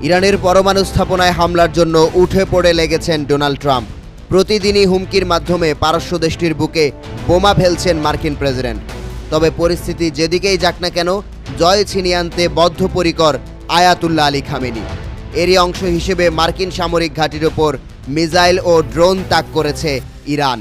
ইরানের পরমাণু স্থাপনায় হামলার জন্য উঠে পড়ে লেগেছেন ডোনাল্ড ট্রাম্প। প্রতিদিনই হুমকির মাধ্যমে পারস্য দেশটির বুকে বোমা ফেলছেন মার্কিন প্রেসিডেন্ট। তবে পরিস্থিতি যেদিকেই যাক না কেন, জয় ছিনিয়ে আনতে বদ্ধপরিকর আয়াতুল্লাহ আলী খামেনি। এরই অংশ হিসেবে মার্কিন সামরিক ঘাঁটির ওপর মিসাইল ও ড্রোন তাক করেছে ইরান।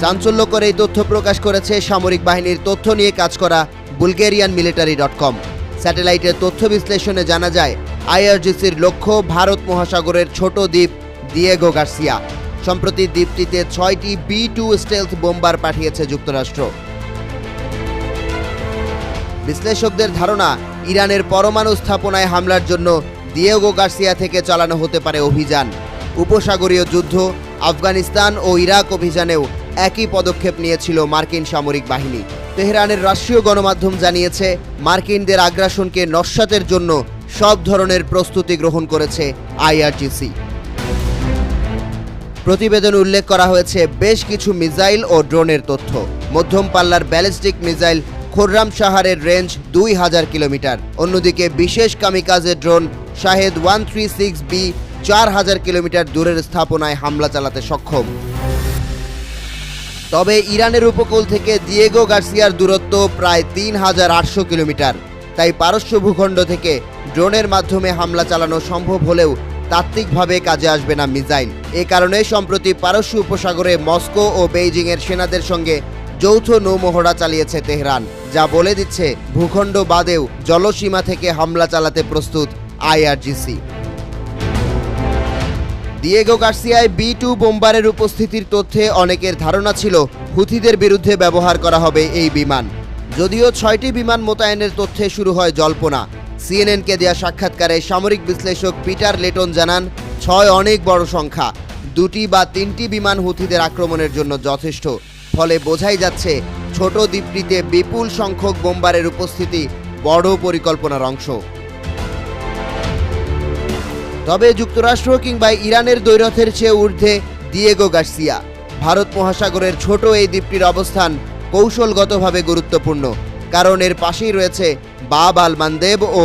চাঞ্চল্যকর এই তথ্য প্রকাশ করেছে সামরিক বাহিনীর তথ্য নিয়ে কাজ করা bulgarianmilitary.com। স্যাটেলাইটের তথ্য বিশ্লেষণে জানা যায়, আইআরজিসির লক্ষ্য ভারত মহাসাগরের ছোট দ্বীপ দিয়েগো গার্সিয়া। সম্প্রতি দ্বীপটিতে 6টি B-2 স্টেলথ বোম্বার পাঠিয়েছে যুক্তরাষ্ট্র। বিশ্লেষকদের ধারণা, ইরানের পরমাণু স্থাপনায় হামলার জন্য দিয়েগো গার্সিয়া থেকে চালানো হতে পারে অভিযান। উপসাগরীয় যুদ্ধ, আফগানিস্তান ও ইরাক অভিযানেও একই পদক্ষেপ নিয়েছিল মার্কিন সামরিক বাহিনী। তেহরানের রাষ্ট্রীয় গণমাধ্যম জানিয়েছে, মার্কিনদের আগ্রাসনকে নস্যাতের জন্য সব ধরনের প্রস্তুতি গ্রহণ করেছে আইআরজিসি। প্রতিবেদনে উল্লেখ করা হয়েছে বেশ কিছু মিসাইল ও ড্রোনের তথ্য। মধ্যম পাল্লার ব্যালিস্টিক মিসাইল খোররাম শাহরের রেঞ্জ 2000 কিলোমিটার। অন্যদিকে বিশেষ kamikaze drone Shahed 136B 4000 kilometre দূরের স্থাপনায় হামলা চালাতে সক্ষম। তবে ইরানের উপকূল থেকে দিয়েগো গার্সিয়ার দূরত্ব প্রায় 3800 কিলোমিটার। তাই পারস্য ভূখণ্ড থেকে ড্রোনের মাধ্যমে হামলা চালানো সম্ভব হলেও তাত্ত্বিকভাবে কাজে আসবে না মিসাইল। এ কারণে সম্প্রতি পারস্য উপসাগরে মস্কো ও বেইজিংয়ের সেনাদের সঙ্গে যৌথ নৌমহড়া চালিয়েছে তেহরান, যা বলে দিচ্ছে ভূখণ্ড বাদেও জলসীমা থেকে হামলা চালাতে প্রস্তুত আইআরজিসি। দিয়েগো গার্সিয়ায় B-2 বোম্বারের উপস্থিতির তথ্যে অনেকের ধারণা ছিল হুথিদের বিরুদ্ধে ব্যবহার করা হবে এই বিমান। যদিও 6টি বিমান মোতায়েনের তথ্যে শুরু হয় জল্পনা। সিএনএনকে দেয়া সাক্ষাৎকারে সামরিক বিশ্লেষক পিটার লেটন জানান, 6 অনেক বড় সংখ্যা। 2টি বা 3টি বিমান হুথিদের আক্রমণের জন্য যথেষ্ট। ফলে বোঝাই যাচ্ছে ছোট দ্বীপটিতে বিপুল সংখ্যক বোম্বারের উপস্থিতি বড় পরিকল্পনার অংশ। তবে যুক্তরাষ্ট্র কিংবা ইরানের দ্বৈরথের চেয়ে ঊর্ধ্বে দিয়েগো গার্সিয়া। ভারত মহাসাগরের ছোট এই দ্বীপটির অবস্থান কৌশলগতভাবে গুরুত্বপূর্ণ, কারণ এর পাশেই রয়েছে বাব আল মানদেব ও